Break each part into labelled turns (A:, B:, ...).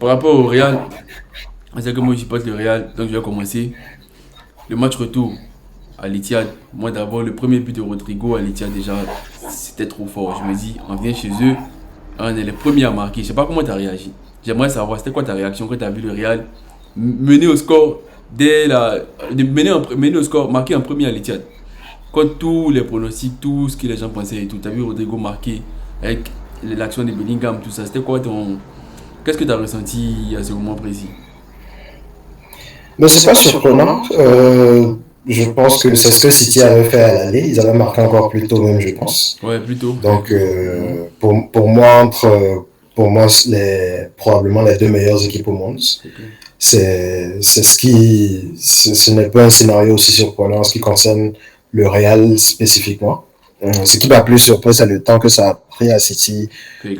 A: par rapport au Real, c'est que moi je supporte le Real, donc je vais commencer. Le match retour à l'Etihad. Moi d'abord, le premier but de Rodrigo à l'Etihad déjà, c'était trop fort. Je me dis, on vient chez eux, on est les premiers à marquer. Je sais pas comment tu as réagi. J'aimerais savoir, c'était quoi ta réaction quand tu as vu le Real mener au score dès la. Mener au score, marquer en premier à l'Etihad. Quand tous les pronostics, tout ce que les gens pensaient et tout, tu as vu Rodrigo marquer avec l'action de Bellingham, tout ça. C'était quoi ton. Qu'est-ce que tu as ressenti à ce moment précis?
B: Mais c'est pas surprenant. Je pense que c'est ce que City avait fait à l'aller. Ils avaient marqué encore plus tôt même, je pense.
A: Ouais, plutôt.
B: Donc, pour moi, probablement les deux meilleures équipes au monde. C'est ce n'est pas un scénario aussi surprenant en ce qui concerne le Real spécifiquement. Ce qui m'a plus surpris, c'est le temps que ça a pris à City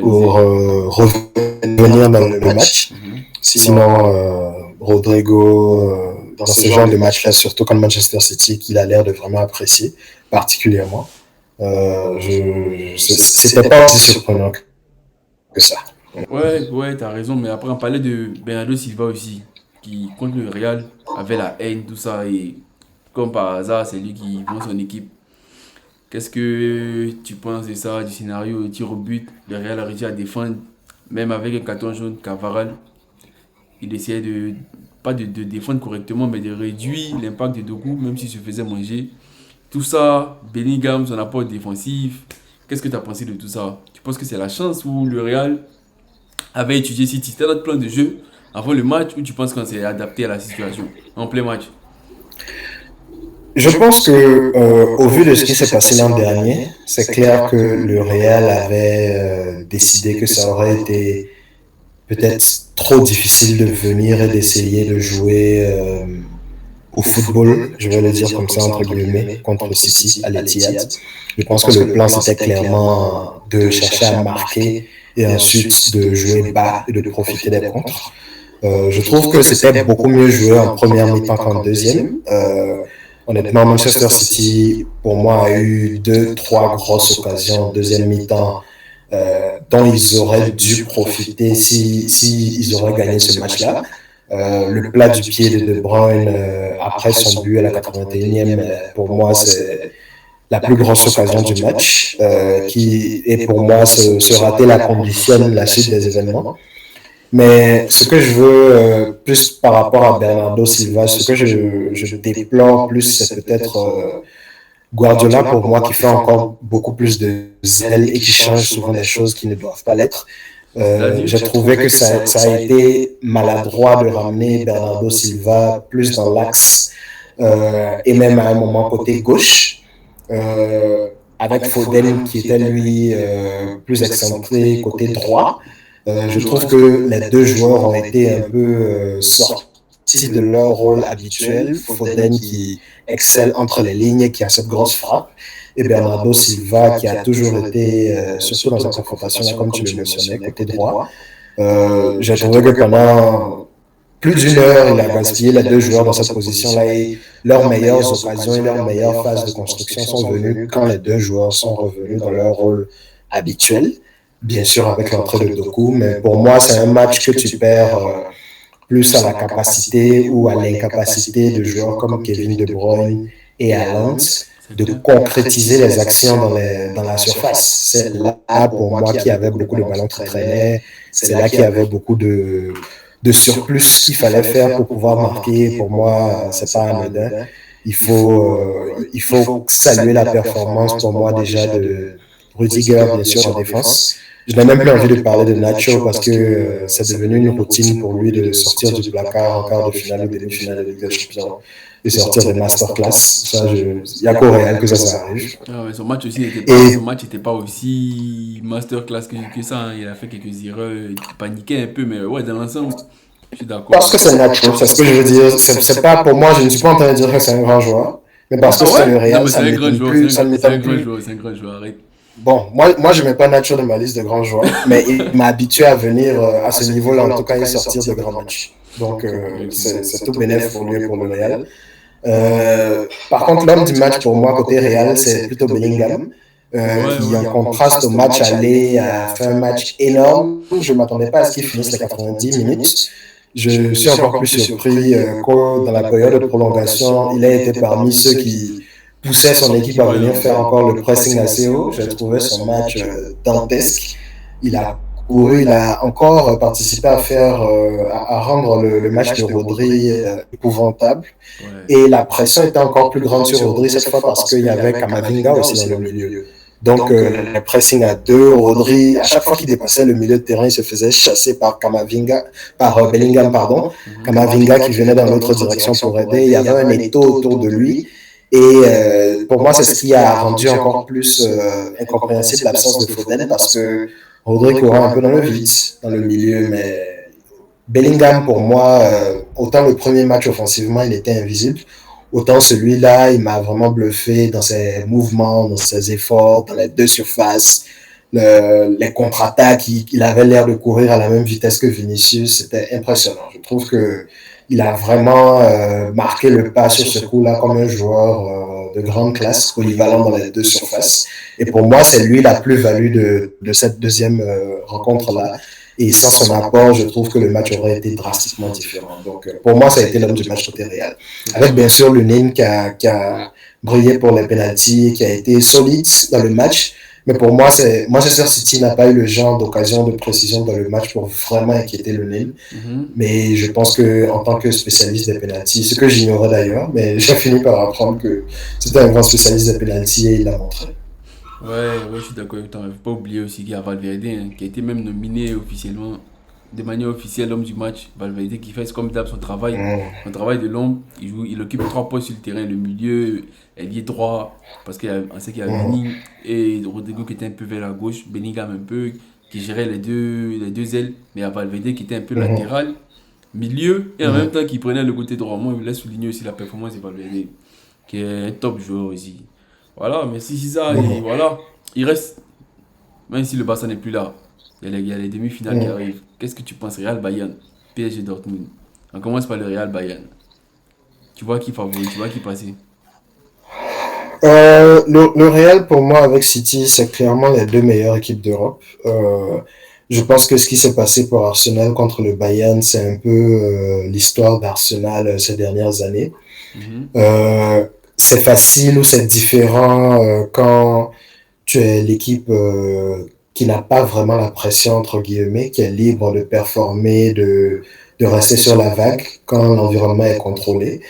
B: pour revenir dans le match. Sinon, Rodrigo, dans ce genre de match-là, surtout contre Manchester City, qu'il a l'air de vraiment apprécier particulièrement, c'était pas aussi surprenant que ça.
A: Ouais, ouais, t'as raison, mais après on parlait de Bernardo Silva aussi, qui contre le Real avait la haine, tout ça, et comme par hasard, c'est lui qui vend son équipe. Qu'est-ce que tu penses de ça, du scénario, tir au but, le Real a réussi à défendre, même avec un carton jaune, Cavaral, il essayait de, pas de défendre correctement, mais de réduire l'impact de Doku, même s'il se faisait manger. Tout ça, Bellingham, son apport défensif, qu'est-ce que tu as pensé de tout ça? Tu penses que c'est la chance ou le Real avait étudié City? C'était notre plan de jeu avant le match ou tu penses qu'on s'est adapté à la situation en plein match?
B: Je pense que, au vu de ce qui s'est passé l'an dernier, c'est clair que le Real avait décidé que ça aurait été peut-être trop difficile de venir et d'essayer de jouer au football, je vais le dire comme ça entre guillemets, contre City à l'Etihad. Je pense que le plan c'était clairement de chercher à marquer et ensuite de jouer bas et de profiter des contres. Je trouve que c'était beaucoup mieux joué en première mi-temps qu'en deuxième. Honnêtement, Manchester City, pour moi, a eu deux, trois grosses occasions en deuxième mi-temps dont ils auraient dû profiter si ils auraient gagné ce match-là. Le plat du pied de De Bruyne après son but à la 81e, pour moi, c'est la plus grosse occasion du match, qui est pour moi ce raté la conditionne la suite des événements. Mais ce que je veux plus par rapport à Bernardo Silva, ce que je déplore plus, c'est peut-être Guardiola pour moi qui fait encore beaucoup plus de zèle et qui change souvent des choses qui ne doivent pas l'être.
A: C'est-à-dire?
B: J'ai trouvé que ça a été maladroit de ramener Bernardo Silva plus dans l'axe et même à un moment côté gauche, avec Foden qui était lui plus excentré côté droit. Je trouve que les deux joueurs ont été un peu sortis de leur rôle habituel. Foden qui excelle entre les lignes, qui a cette grosse frappe, et Bernardo Silva qui a toujours été, surtout dans sa confrontation, comme tu le mentionnais, côté droit. J'ai trouvé que pendant plus d'une heure, il a gaspillé les deux joueurs dans cette position-là et leurs meilleures occasions et leurs meilleures phases de construction sont venues quand les deux joueurs sont revenus dans leur rôle habituel. Bien sûr, avec l'entrée de Doku, mais pour moi, c'est un match que tu perds plus à la capacité ou à l'incapacité de joueurs comme Kevin De Bruyne et Haaland de concrétiser les actions dans la surface. C'est là, pour moi, qui avait beaucoup de ballons qui traînaient. C'est là qu'il y avait beaucoup de surplus qu'il fallait faire pour pouvoir marquer. Pour moi, c'est pas anodin. Il faut saluer la performance, pour moi, déjà de Rudiger, bien sûr, en défense. Je n'ai même plus envie de parler de Nacho parce que c'est devenu une routine pour lui de sortir du placard en quart de finale ou demi-finale de Ligue des Champions et sortir des masterclass. Ça, il n'y a qu'au Real que ça arrive.
A: Ah ouais, son match n'était pas aussi masterclass que ça, hein. Il a fait quelques erreurs, il paniquait un peu, mais ouais, dans l'ensemble, je suis d'accord.
B: Parce que c'est Nacho, c'est ce que je veux dire. C'est pas pour moi, je ne suis pas en train de dire que c'est un grand joueur, mais parce que
A: Ah
B: c'est
A: ouais?
B: le
A: Non,
B: Real,
A: mais c'est
B: ça ne
A: un grand
B: m'étonne
A: joueur,
B: plus, ça ne
A: c'est un
B: m'étonne
A: grand
B: plus.
A: joueur, c'est un grand joueur, arrête.
B: Bon, moi je ne mets pas Nacho dans ma liste de grands joueurs, mais il m'a habitué à venir à ce niveau-là, en tout cas, et sortir de grands matchs. Donc,
A: Ok.
B: c'est tout bénéf pour lui et pour le Real. Par contre, l'homme du match pour moi, côté Real, c'est plutôt Bellingham.
A: Ouais,
B: qui,
A: ouais.
B: en contraste au match aller, a fait un match énorme. Je ne m'attendais pas à ce qu'il finisse les 90 minutes. Je suis encore plus surpris que dans la période de prolongation, il a été parmi ceux qui poussaient son équipe à
A: Ouais,
B: venir
A: non.
B: faire encore le pressing assez haut. J'ai trouvé son match dantesque. Il a couru, il a encore participé à faire, à rendre le match de Rodri épouvantable.
A: Ouais.
B: Et la pression était encore plus grande sur Rodri cette fois parce qu'il y avait Kamavinga aussi dans le milieu. Donc, le pressing à deux, Rodri, à chaque fois qu'il dépassait le milieu de terrain, il se faisait chasser par Kamavinga, par Bellingham, pardon.
A: Mhm.
B: Kamavinga qui venait dans l'autre direction pour aider. Il y avait un étau autour de lui. Et pour moi, c'est ce qui a rendu encore plus incompréhensible l'absence de Foden parce que Rodri courait un peu dans le vide, dans le milieu. Mais Bellingham, pour moi, autant le premier match offensivement, il était invisible. Autant celui-là, il m'a vraiment bluffé dans ses mouvements, dans ses efforts, dans les deux surfaces, les contre-attaques. Il avait l'air de courir à la même vitesse que Vinicius. C'était impressionnant. Je trouve que il a vraiment marqué le pas sur ce coup-là comme un joueur de grande classe, polyvalent dans les deux surfaces. Et pour moi, c'est lui la plus-value de cette deuxième rencontre-là. Et sans son apport, je trouve que le match aurait été drastiquement différent. Donc, pour moi, ça a été l'homme du match côté Real. Avec bien sûr Lunin qui a brillé pour les pénaltys, qui a été solide dans le match. Mais pour moi, Manchester City n'a pas eu le genre d'occasion de précision dans le match pour vraiment inquiéter Lunin.
A: Mhm.
B: Mais je pense qu'en tant que spécialiste des pénaltys, ce que j'ignorais d'ailleurs, mais j'ai fini par apprendre que c'était un grand spécialiste des pénaltys et il l'a montré.
A: Ouais, ouais, je suis d'accord avec toi. Il ne faut pas oublier aussi qu'il y a Valverde, hein, qui a été même nominé officiellement, de manière officielle, l'homme du match. Valverde qui fait comme d'hab son travail de l'homme. Il occupe trois postes sur le terrain, le milieu, ailier droit, parce qu'on sait qu'il y a Vini et Rodrigo qui était un peu vers la gauche, Bellingham un peu, qui gérait les deux ailes, mais il y a Valverde qui était un peu latéral, milieu, et en même temps qui prenait le côté droit. Moi, je voulais souligner aussi la performance de Valverde, qui est un top joueur ici. Voilà, mais si c'est ça, et voilà, il reste, même si le Barça n'est plus là, il y a les demi-finales qui arrivent. Qu'est-ce que tu penses, Real Bayern, PSG Dortmund? On commence par le Real Bayern. Tu vois qui favori, tu vois qui passer.
B: Le Real, pour moi, avec City, c'est clairement les deux meilleures équipes d'Europe. Je pense que ce qui s'est passé pour Arsenal contre le Bayern, c'est un peu l'histoire d'Arsenal ces dernières années.
A: Mhm.
B: C'est facile ou c'est différent quand tu es l'équipe qui n'a pas vraiment la pression, entre guillemets, qui est libre de performer, de rester sur la vague quand l'environnement est contrôlé.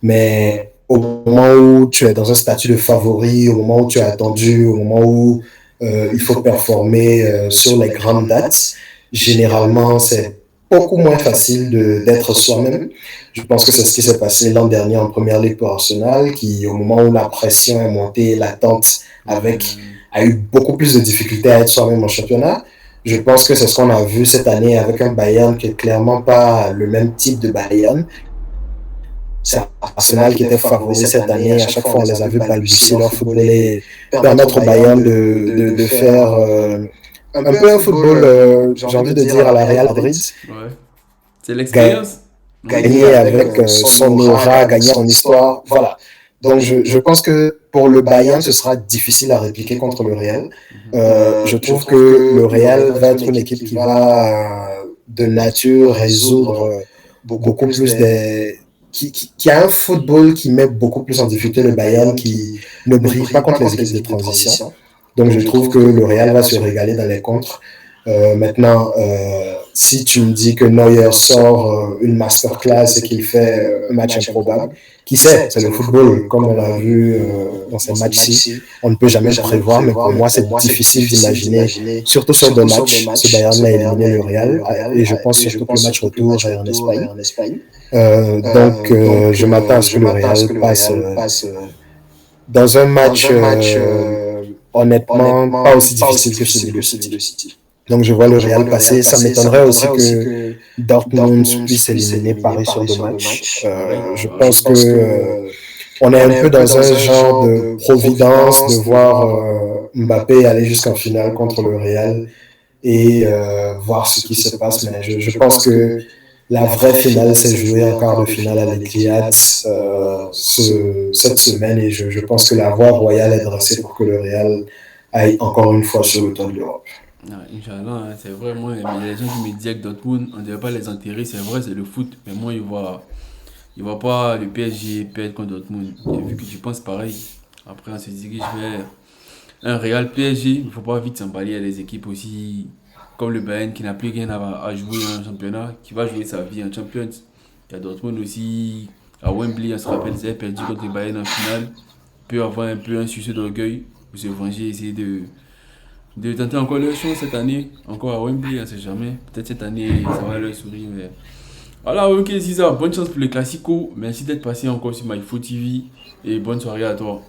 B: Mais au moment où tu es dans un statut de favori, au moment où tu es attendu, au moment où il faut performer sur les grandes dates, généralement, c'est beaucoup moins facile d'être soi-même. Je pense que c'est ce qui s'est passé l'an dernier en première ligue pour Arsenal, qui, au moment où la pression est montée, l'attente avec, a eu beaucoup plus de difficultés à être soi-même en championnat. Je pense que c'est ce qu'on a vu cette année avec un Bayern qui est clairement pas le même type de Bayern. C'est Arsenal qui était favori cette année. À chaque fois, on les a vus balbutier leur football et permettre au Bayern de faire un peu un football, j'ai envie de dire, à la Real Madrid.
A: Ouais. C'est l'expérience.
B: Gagner avec son aura, gagner son histoire. Voilà. Donc, je pense que pour le Bayern, ce sera difficile à répliquer contre le Real. Je trouve que le Real va être une équipe qui va de nature résoudre beaucoup plus des qui a un football qui met beaucoup plus en difficulté le Bayern, qui ne brille pas contre les équipes de transition. Donc je trouve que le Real va se régaler dans les contres. Maintenant, si tu me dis que Neuer sort une masterclass et qu'il fait un match improbable, qui sait, c'est le football, comme on l'a vu dans ces matchs-ci, on ne peut jamais le prévoir, mais pour moi, c'est difficile d'imaginer, surtout sur deux matchs, ce Bayern a éliminé le Real, et je pense surtout que le match retour est en Espagne. Je m'attends à ce que le Real passe dans un match honnêtement pas aussi difficile que celui de City. Donc je vois le Real passer. Ça m'étonnerait aussi que Dortmund puisse éliminer Paris sur deux matchs. Je pense que on est un peu dans un genre de providence de voir Mbappé aller jusqu'en finale contre le Real et voir ce qui se passe. Mais je pense que la vraie finale s'est jouée en quart de finale à l'Etihad cette semaine et je pense que la voie royale est dressée pour que le Real aille encore une fois sur le toit de l'Europe.
A: Ah, Inch'Allah, hein, c'est vrai, moi, mais il y a des gens qui me disaient que Dortmund, on ne devait pas les enterrer, c'est vrai, c'est le foot, mais moi, il voit pas le PSG perdre contre Dortmund. Et vu que tu penses pareil, après, on se dirige vers un Real PSG, il ne faut pas vite s'emballer, il y a des équipes aussi comme le Bayern qui n'a plus rien à jouer en championnat, qui va jouer sa vie en Champions. Il y a Dortmund aussi, à Wembley, on se rappelle, c'est perdu contre le Bayern en finale, peut avoir un peu un succès d'orgueil pour se venger, essayer de tenter encore leur chance cette année, encore à Wembley, on ne sait jamais. Peut-être cette année, ça va leur sourire. Mais... Voilà, ok, c'est ça. Bonne chance pour le Classico. Merci d'être passé encore sur MyFoot TV et bonne soirée à toi.